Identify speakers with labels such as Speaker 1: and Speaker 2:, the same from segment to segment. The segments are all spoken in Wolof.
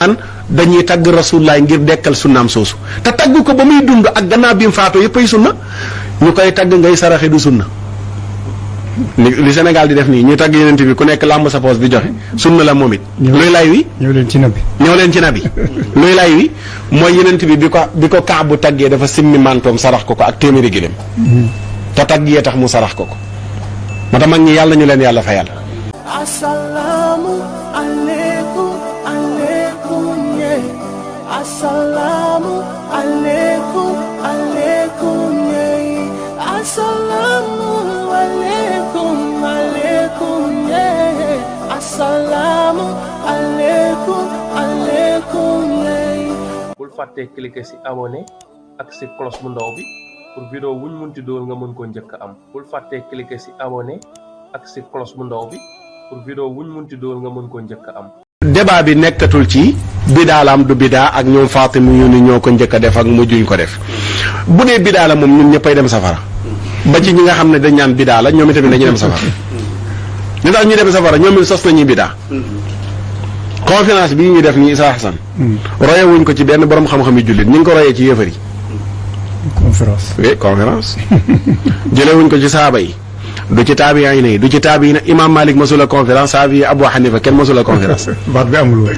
Speaker 1: an dañuy tagg rasulullaay ngir dekkal sunnaam soosu te tagg ko ba muy dund ak gannaaw bi mu faatoo yëpp ay sunna ñu koy tagg ngay saraxe du sunna li Sénégal di def nii ñuy tagg yeneen bi ku nekk làmb sa poos di joxe sunna la moom it. luy lay wi
Speaker 2: ñëw leen ci nabi
Speaker 1: luy lay wi mooy yeneen bi ko Kaab bu taggee dafa simmi mantoom sarax ko ak téeméeri gëléem te tagg yee tax mu sarax ko moo tax mag ñi yàlla ñu leen yàlla fayal.
Speaker 3: Assalamu alaikum alaikum ye Assalamu alaikum alaikum ye Assalamu alaikum alaikum ye Assalamu alaikum alaikum ye.
Speaker 4: bul fàtte cliquer ci abonné ak ci cloche bu ndaw bi pour vidéo wuñ munti doon nga mën ko njëkk am. bul fàtte cliquer ci abonné ak ci cloche bu ndaw bi pour vidéo wuñ munti doon nga mën ko njëkk am.
Speaker 1: débat bi nekkatul ci bidaa la am du bidaa ak ñoom Faatimu ñu ni ñoo ko njëkk a def ak mujjuñ ko def bu dee bidaa la moom ñun ñëppay dem safara ba ci ñi nga xam ne dañ naan bidaa la ñoom itamit dañuy dem safara ñu tax ñu dem safara ñoom it sos nañuy bidaa. conférence bii ñuy def nii Issa Hassan roye wuñ ko ci benn borom xam-xam yu jullit ñu ngi ko royee ci yéefar yi. conférence jëlee wuñ ko ci saaba yi du ci taabiyaa yi du ci taabiina Imam Malik masula conférence Saafi Abu Hanifa kenn masula conférence.
Speaker 2: baat bi amul woon.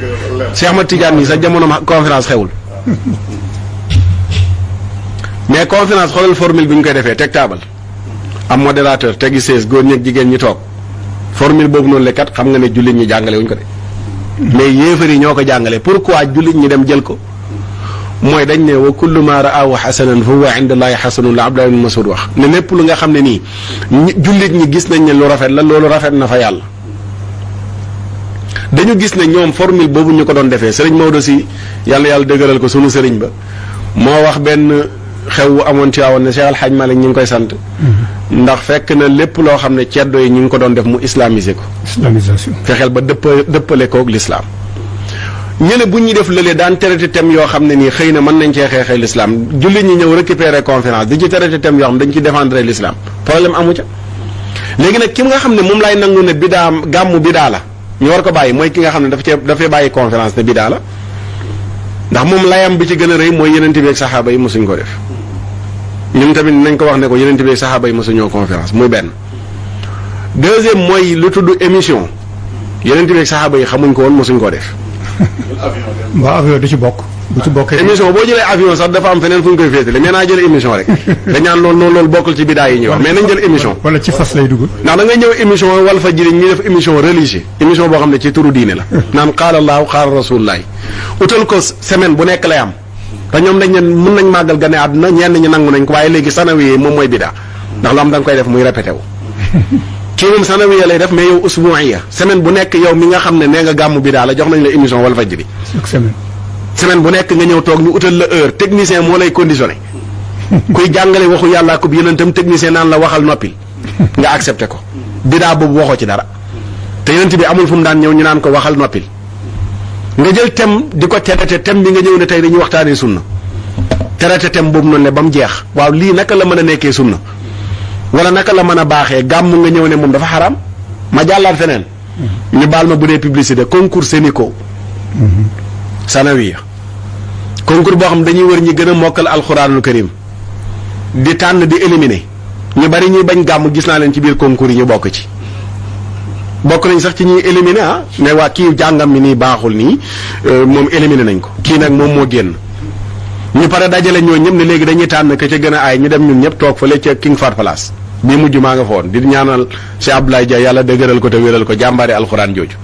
Speaker 1: Cheikh Ahmad Tidiane nii sa jamono conférence xewul mais conférence xoolal formule bi ñu koy defee teg taabal am modérateur tegi 16 góor ñeeg jigéen ñi toog formule boobu noonu la kat xam nga ne jullit ñi jàngale wuñ ko de mais yéefar yi ñoo ko jàngale pourquoi jullit ñi dem jël ko mooy dañ ne wa kullu ma ra'ahu xasanan fa huwa inda allahi xasanun la Abdullah ibn Mas'ud wax ne lépp lu nga xam ne nii jullit ñi gis nañ ne lu rafet la loolu rafet na fa yàlla. dañu gis ne ñoom formule boobu ñu ko doon defee sëriñ Maodo si yàlla dëgëral ko sunu sëriñ ba moo wax benn xew wu amoon ci waawoon ne Cheikh Al Hadj Malick ñu ngi koy sant. ndax fekk na lépp loo xam ne ceddo yi ñu ngi ko doon def mu islamiser ko.
Speaker 2: islamisation
Speaker 1: fexeel ba dëppale koog l'islam. ñële bu ñuy def lële daan traité thème yoo xam ne nii xëy na mën nañ cee xeexee l'islam jullit ñi ñëw récupérer conférence di ci traité thème yoo xam dañ ci défendre l'islam problème amu ca. léegi nag ki nga xam ne moom laay nangu ne bidaa gàmmu bidaa la ñu war ko bàyyi mooy ki nga xam ne dafay bàyyi conférence ne bidaa la ndax moom layam bi ci gën a rëy mooy yeneen bi ak saxaaba yi mosuñ ko def ñun tamit nañ ko wax ne ko yeneen bi ak saxaaba yi mosuñoo conférence muy benn. deuxième mooy lu tudd émission yeneen bi ak saxaaba yi xamuñ ko woon mosuñ koo def.
Speaker 2: waaw avion du ci bokk. bu ci bokkee
Speaker 1: émission boo jëlee avion sax dafa am feneen fu ñu koy féetale mais naa jël émission rek dañ naan loolu bokkul ci bidaa yi ñuy wax mais nañ jël émission.
Speaker 2: wala ci fas lay dugg.
Speaker 1: ndax da ngay ñëw émission Walfadjri ñu def émission religieux émission boo xam ne ci turu diine la. naan qaala Allahu qaala rasulullahi utal ko semaine bu nekk lay am te ñoom dañ ne mën nañ màggal gane àdduna ñenn ñi nangu nañ ko waaye léegi sanawi moom mooy bidaa ndax lu am da nga koy def muy répété wu. kii moom sanawiya lay def mais yow usbuiya semaine bu nekk yow mi nga xam ne nee nga gàmmu bidaa la jox nañ la émission Walfadjri. semaine bu nekk nga ñëw toog ñu utal la heure technicien moo lay conditionné kuy jàngale waxu yàllaa ko bi yonentam technicien naan la waxal noppil nga accepté ko bidaa boobu waxoo ci dara te yonent bi amul fu mu daan ñëw ñu naan ko waxal noppil nga jël thème di ko traité thème bi nga ñëw ne tey dañuy waxtaanee sunna traité thème boobu noonu ne ba mu jeex waaw lii naka la mën a nekkee sunna wala naka la mën a baaxee gàmm nga ñëw ne moom dafa xaraam ma jàllaat feneen ñu baal ma bu dee publicité concours Sénico sanawiya concours boo xam dañuy wër ñi gën a mokkal alxuraanul karim di tànn di éliminer ñu bari ñuy bañ gàmm gis naa leen ci biir concours yi ñu bokk ci bokk nañ sax ci ñuy éliminer mais waa kii jàngam mi nii baaxul nii moom éliminer nañ ko kii nag moom moo génn ñu pare dajale ñoo ñëpp ne léegi dañuy tànn ka ca gën a aay ñu dem ñun ñëpp toog fële ca King Fahd Palace bii mujj maa nga fa woon di ñaanal Cheikh Abdoulaye Dia yàlla dëgëral ko te wéral ko jàmbaari alxuraan jooju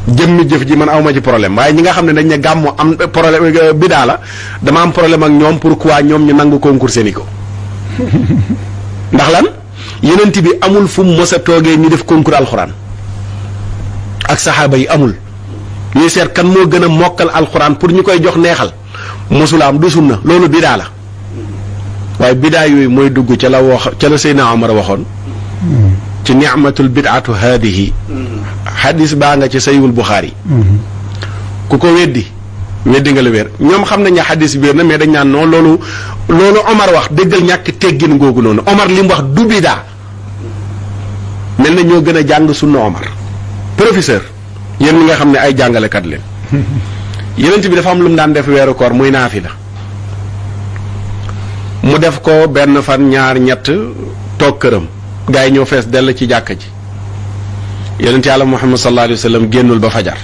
Speaker 1: jëmmi jëf ji man awma ci problème waaye ñi nga xam ne dañ ne gàmmu am problème bidaa la dama am problème ak ñoom pourquoi ñoom ñu nangu concours Sénico ndax lan yenent bi amul fu mu mos a toogee ñu def concours alxuraan ak saxaaba yi amul ñuy seet kan moo gën a mokkal alxuraan pour ñu koy jox neexal mosula am du sunna loolu bidaa la waaye bidaa yooyu mooy dugg ca la Seydina Omar waxoon ci ni'matul bid'atu haadihi hadis baa nga ci sayyul Buxaari ku ko weddi nga la wér ñoom xam nañ ne hadis biir na mais dañ naan non loolu Omar wax dëggal ñàkk teggin googu noonu Omar li mu wax du bidaa mel na ñoo gën a jàng sunna Omar professeur yéen ñi nga xam ne ay jàngalekat leen yonent bi dafa am lu mu daan def weeru koor muy naafila mu def ko benn fan ñaar ñett toog këram gaa yi ñëw fees dell ci jàkka ji yonent yàlla Muhammad sallallahu alayhi wa sallam génnul ba fajar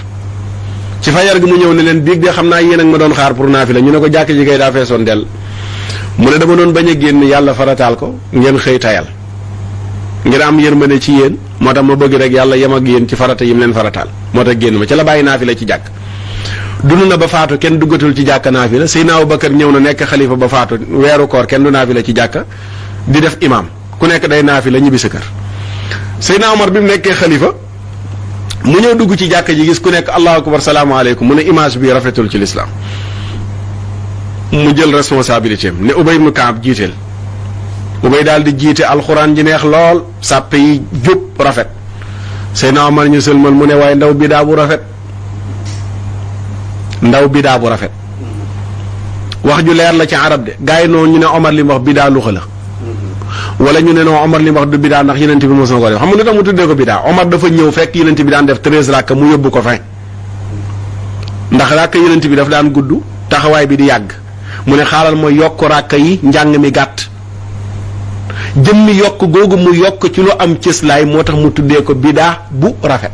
Speaker 1: ci fajar gi mu ñëw ne leen biig de xam naa yéen ak ma doon xaar pour naafila ñu ne ko jàkka ji kay daa feesoon dell mu ne dama doon bañ a génn yàlla farataal ko ngeen xëy tayal ngir am yërmande ci yéen moo tax ma bëgg rek yàlla yem ak yéen ci farata yi mu leen farataal moo tax génn ma ca la bàyyi naafila ci jàkk dund na ba faatu kenn duggatul ci jàkka naafila Seydina Abubakar ñëw na nekk xalifa ba faatu weeru koor kenn du naafila ci jàkka di def imaam ku nekk day naafila ñibbi sa kër Seydina Omar bi mu nekkee xalifa mu ñëw dugg ci jàkka ji gis ku nekk allahu akbar salaamaaleykum mu ne image bi rafetul ci lislaam mu jël responsabilité am ne Ubay ibnu Kaab jiiteel Ubay daal di jiite alxuraan ji neex lool sàppe yi jub rafet Seydina Omar ñu sëlmal mu ne waaye ndaw bidaa bu rafet wax ju leer la ci arab de gars yi noonu ñu ne Omar li mu wax bidaa luxa la wala ñu ne non Omar li mu wax du bidaa ndax yenent bi mos na ko def xam nga lu tax mu tuddee ko bidaa Omar dafa ñëw fekk yenent bi daan def 13 rakka mu yóbbu ko 20 ndax rakka yenent bi daf daan gudd taxawaay bi di yàgg mu ne xaaral ma yokk rakka yi njàng mi gàtt jëmmi yokk googu mu yokk ci lu am cëslaay moo tax mu tuddee ko bidaa bu rafet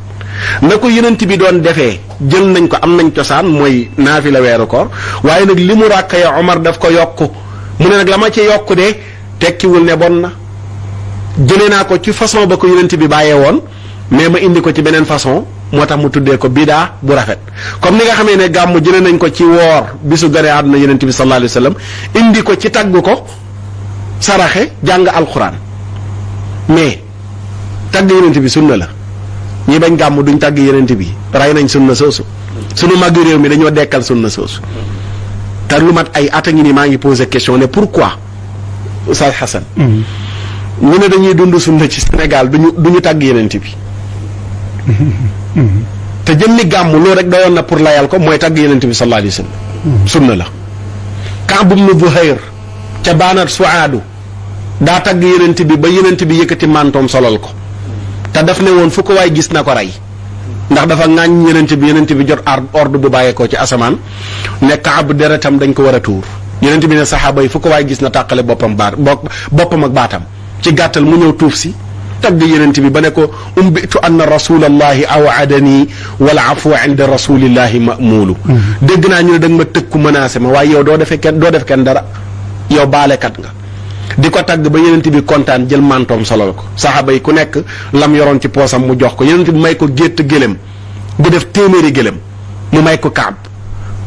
Speaker 1: na ko yenent bi doon defee jël nañ ko am nañ cosaan mooy naafila weeru koor waaye nag li mu rakka ya Omar daf ko yokk mu ne nag la ma ci yokk de tekkiwul ne bon na jëlee naa ko ci façon ba ko yenent bi bàyyee woon mais ma indi ko ci beneen façon moo tax mu tuddee ko bidaa bu rafet comme ni nga xamee ne gàmmu jëlee nañ ko ci woor bisu gane àdduna yenent bi sallallahu alayhi wa sallam indi ko ci tagg ko saraxe jàng alxuraan mais tagg yenent bi sunna la ñi bañ gàmmu duñ tagg yenent bi rey nañ sunna soosu sunu màgg réew mi dañoo dekkal sunna soosu te lu mat ay at a ngi nii maa ngi posé question ne pourquoi Oustaz Hassan ñu ne dañuy dund sunna ci Sénégal duñu tàgg yenent bi te jëmmi gàmm loolu rek doyoon na pour layal ko mooy tàgg yenent bi sallallahu alayhi wa sallam sunna la Kaab ibnu Zuhayr ca baanat Suaadu daa tàgg yenent bi ba yenent bi yëkkati mantoom solal ko te daf ne woon fu ko waay gis na ko rey ndax dafa ŋaañ yenent bi jot ordre bu bàyyeekoo ci asamaan ne Kaab deretam dañ ko war a tuur yenent bi ne saxaaba yi fu ko waay gis na tàqale boppam ak baatam ci gàttal mu ñëw tuuf si tagg yenent bi ba ne ko umbitu anna rasulallahi awaadani wal afwa inda rasulillahi mamuulu dégg naa ñu ne da nga ma tëkku menacé ma waaye yow doo def kenn dara yow baalekat nga di ko tagg ba yenent bi kontaan jël mantoom solal ko saxaaba yi ku nekk lam yoroon ci poosam mu jox ko yenent bi may ko gétt gëlëm bu def téeméeri gëlëm mu may ko Kaab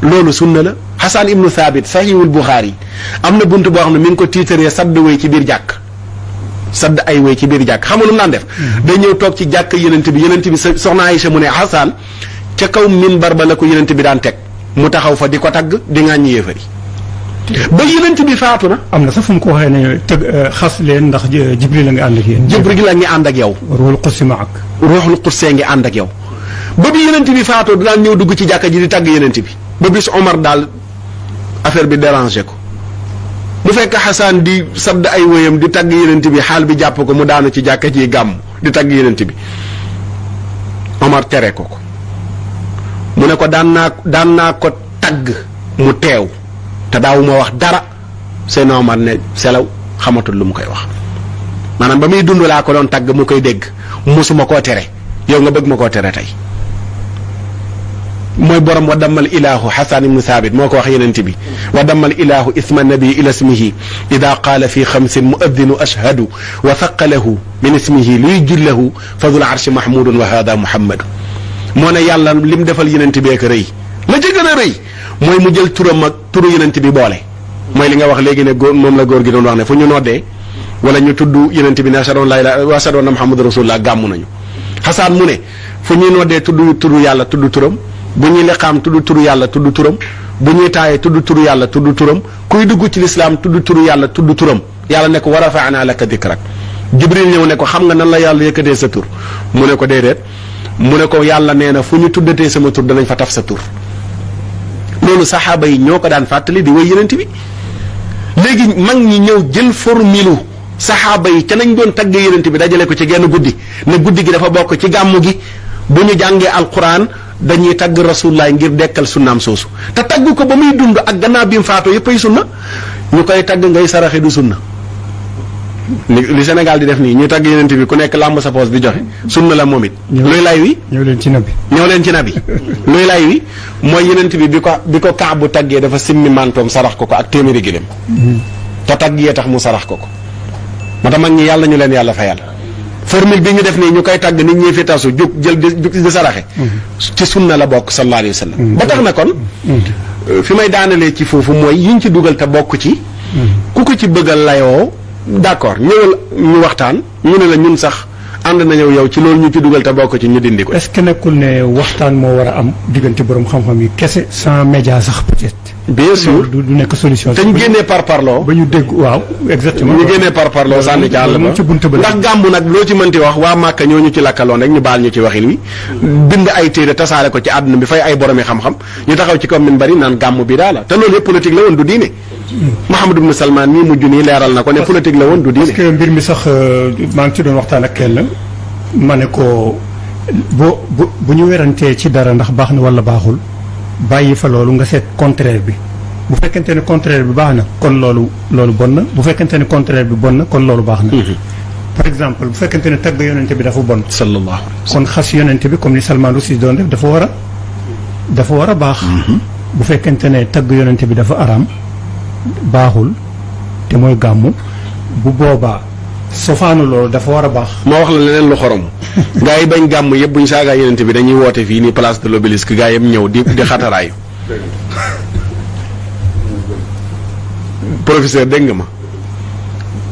Speaker 1: loolu sunna la Hassan ibnu Thabit sahihul Bukhari am na bunt boo xam ne mi ngi ko tiitaree sadd wéy ci biir jàkk sadd ay wéy ci biir jàkk xam nga lu mu naan def day ñëw toog ci jàkk yenent bi soxna Aïcha mu ne Hassan ca kaw minbar ba la ko yenent bi daan teg mu taxaw fa di ko tagg di ŋàññi yéefari ba yenent bi faatu na
Speaker 2: am na sax fu mu ko waxee ne xas leen ndax Jibril la nga ànd ak yéen
Speaker 1: Jibril la ngi ànd ak yow
Speaker 2: ruuxul qudsi maak
Speaker 1: ruuxul qudsi ngi ànd ak yow ba bi yenent bi faatoo daan ñëw dugg ci jàkka ji di tagg yenent bi ba bis Omar daal affaire bi dérangé ko mu fekk Hassan di sadd ay wéyam di tagg yenent bi xaal bi jàpp ko mu daanu ci jàkka ji gàmm di tagg yenent bi Omar tere ko mu ne ko daan naa ko tagg mu teew te daawuma wax dara seen Omar ne selaw xamatul lu mu koy wax maanaam ba muy dund laa ko doon tagg mu koy dégg musuma koo tere yow nga bëgg ma koo tere tey mooy borom wa dammal ilaahu Hassan ibnu Thabit moo ko wax yenent bi wa dammal ilaahu isma nabi ila ismihi ida qaala fi xamsin muaddinu ashhadu wa thaqalahu min ismihi luy jullahu fadul arshi mahmudun wa hada muhammadu moo ne yàlla lim defal yenent bi ak rëy la ca gën a rëy mooy mu jël turam ak turu yenent bi boole mooy li nga wax léegi ne góor moom la góor gi doon wax ne fu ñu noddee wala ñu tudd yenent bi ne ashhadu an laa ilaaha wa ashhadu anna muhammadu rasulullah gàmmu nañu Hassan mu ne fu ñuy noddee tudd turu yàlla tudd turam bu ñuy liqaam tudd turu yàlla tudd turam bu ñuy taayee tudd turu yàlla tudd turam kuy dugg ci lislaam tudd turu yàlla tudd turam yàlla ne ko wa rafa'naa laka dikrak Jibril ñëw ne ko xam nga nan la yàlla yëkkatee sa tur mu ne ko déedéet mu ne ko yàlla nee na fu ñu tuddatee sama tur danañ fa taf sa tur loolu saxaaba yi ñoo ko daan fàttali di way yenent bi léegi mag ñi ñëw jël formule saxaaba yi ca nañ doon tagg yenent bi dajale ko ci genn guddi ne guddi gi dafa bokk ci gàmmu gi bu ñu jàngee alquran dañuy tagg rasulullaay ngir dekkal sunnaam soosu te tagg ko ba muy dund ak gannaaw bi mu faatoo yëpp ay sunna ñu koy tagg ngay saraxe du sunna li Sénégal di def nii ñuy tagg yeneen bi ku nekk làmb sa poos di joxe sunna la moom it. luy lay wi.
Speaker 2: ñëw leen ci nabi.
Speaker 1: ñëw leen ci nabi luy lay wi mooy yeneen bi ko Kaab bu taggee dafa simmi mantoom sarax ko ak téeméeri gëléem. te tagg yee tax mu sarax ko. moo tax mag ñi yàlla ñu leen yàlla fayal. formule bi ñu def nii ñu koy tagg nit ñi fi tasu jug jël di saraxe. ci sunna la bokk sallallahu alayhi wa sallam. ba tax na kon. fi may daanalee ci foofu mooy yiñ ci dugal te bokk ci. ku ko ci bëggal layoo. d'accord ñëwal ñu waxtaan ñu ne la ñun sax ànd nañu yow ci loolu ñu ci dugal te bokk ci ñu dindi ko.
Speaker 2: est-ce que nekkul ne waxtaan moo war a am diggante borom xam-xam yi kese sans média sax peut-être.
Speaker 1: bien sûr
Speaker 2: du nekk solution.
Speaker 1: te ñu génnee par parloo.
Speaker 2: ba ñu dégg waaw exactement.
Speaker 1: ñu génnee par parloo sànni ca àll ba ndax gàmmu nag loo ci mënti wax waa Màkka ñoo ñu ci lakkaloon rek ñu baal ñu ci waxin wi. bind ay téere tasaare ko ci àdduna bi fay ay boromi xam-xam ñu taxaw ci commune bari naan gàmmu bi daal la te loolu yëpp politique la woon du diine. Mouhamadou ibn Salman mii mujj nii leeral na ko ne politique la woon du diine.
Speaker 2: parce que mbir mi sax maa ngi ci doon waxtaan ak kenn ma ne ko bu ñu werantee ci dara ndax baax na wala baaxul bàyyi fa loolu nga seet contraire bi bu fekkente ne contraire bi baax na kon loolu bon na bu fekkente ne contraire bi bon na kon loolu baax na. par exemple bu fekkente ne tagg yonente bi dafa bon.
Speaker 1: sallallahu alayhi wa sallam
Speaker 2: kon xas yonente bi comme ni Salman Rushdie doon def dafa war a baax. bu fekkente ne tagg yonente bi dafa araam. baaxul te mooy gàmmu bu boobaa sofaanu loolu dafa war a baax.
Speaker 1: ma wax la leneen lu xorom. gaa yi bañ gàmm yëpp buñ saagaa yenente bi dañuy woote fii nii place de l'Obélisque gaa yëpp ñëw di xataraayu. professeur dégg nga ma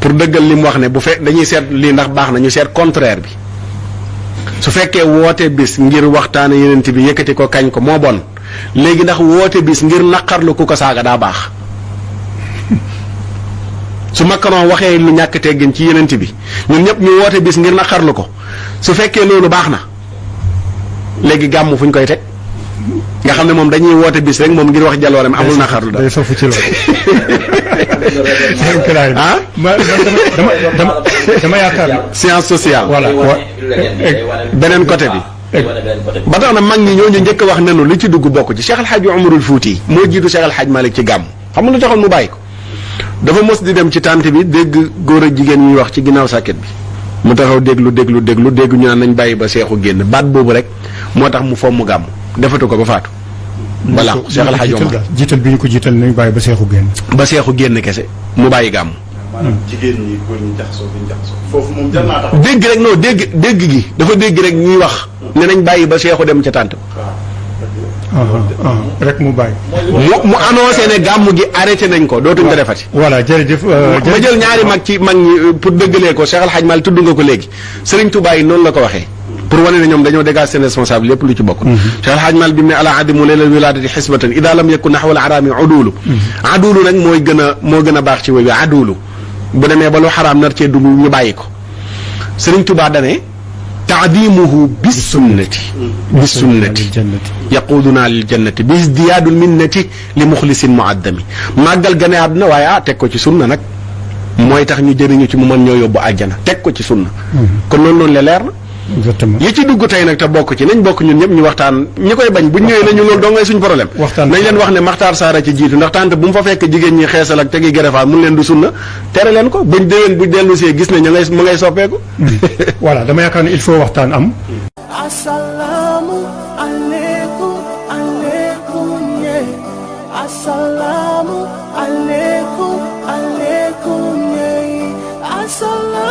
Speaker 1: pour dëggal li mu wax ne bu fekk dañuy seet lii ndax baax na ñu seet contraire bi su fekkee woote bis ngir waxtaane yenente bi yëkkati ko kañ ko moo bon léegi ndax woote bis ngir naqarlu ku ko saaga daa baax. su Macron waxee lu ñàkk teggin ci yenent bi ñun ñëpp ñu woote bis ngir naqarlu ko su fekkee loolu baax na léegi gàmm fu ñu koy teg nga xam ne moom dañuy woote bis rek moom ngir wax jaloorem amul naqarlu daal.
Speaker 2: day sofu ci loolu.
Speaker 1: ah
Speaker 2: dama yaakaar.
Speaker 1: science sociale.
Speaker 2: voilà
Speaker 1: beneen côté bi. ba tax na mag ñi ñooñu njëkk a wax nenu li ci dugg bokk ci Cheikh El Hadj Omarul Fouti moo jiitu Cheikh El Hadj Malick ci gàmm xam nga lu taxoon mu bàyyi ko. dafa mos di dem ci tànt bi dégg góor ak jigéen ñuy wax ci ginnaaw sàkket bi mu taxaw déglu dégg ñu naan nañ bàyyi ba seexu génn baat boobu rek moo tax mu fomm gàmm defatu ko ba faatu. balaa Cheikh El Hadj Omar
Speaker 2: jiital bi ñu ko jiital nañ bàyyi ba seexu génn.
Speaker 1: ba seexu génn kese mu bàyyi gàmm.
Speaker 5: jigéen ñi góor ñi jaxasoo bi ñu jaxasoo foofu moom jar naa taxaw.
Speaker 1: dégg rek non dégg gi dafa dégg rek ñuy wax ne nañ bàyyi ba seexu dem ca tànt
Speaker 2: rek mu bàyyi.
Speaker 1: mu annoncé ne gàmm gi arrêté nañ ko dootuñ ko defati.
Speaker 2: voilà jërëjëf.
Speaker 1: ma jël ñaari mag ci mag ñi pour dëggalee ko Cheikh Al Hadj Malick tudd nga ko léegi Serigne Touba yi noonu la ko waxee pour wane ne ñoom dañoo dégager seen responsable lépp lu ci bokk. Cheikh Al Hadj Malick bi mu ne ala adimu leelal wiladati xisbatan ida lam yakun naxwal araami udulu. Adulu nag moo gën a baax ci woy bi adulu bu demee ba lu xaraam nar cee dugg ñu bàyyi ko Serigne Touba dane taadimuhu bisunnati yaquduna lil jannati bi isdiyaadul minnati li muxlisin muaddami màggal gane àdduna waaye teg ko ci sunna nag mooy tax ñu jëriñu ci mu mën ñoo yóbbu àjjana teg ko ci sunna kon noonu la leer na
Speaker 2: exactement
Speaker 1: yi ci dugg tey nag te bokk ci nañ bokk ñun ñëpp ñu waxtaan ñi koy bañ buñ ñëwee nañu loolu doo ngay suñ problème nañ leen wax ne Maxtaar Saara ci jiitu ndax tànt bu mu fa fekk jigéen ñi xeesal ak tegi gerefaat mun leen du sunna tere leen ko buñ déwén buñ dellu see gis ne ma ngay soppeeku
Speaker 2: voilà dama yaakaar ne il faut waxtaan am
Speaker 3: Assalamu alaikum, alaikum, yeah. Assalamu alaikum, alaikum, yeah. Assalamu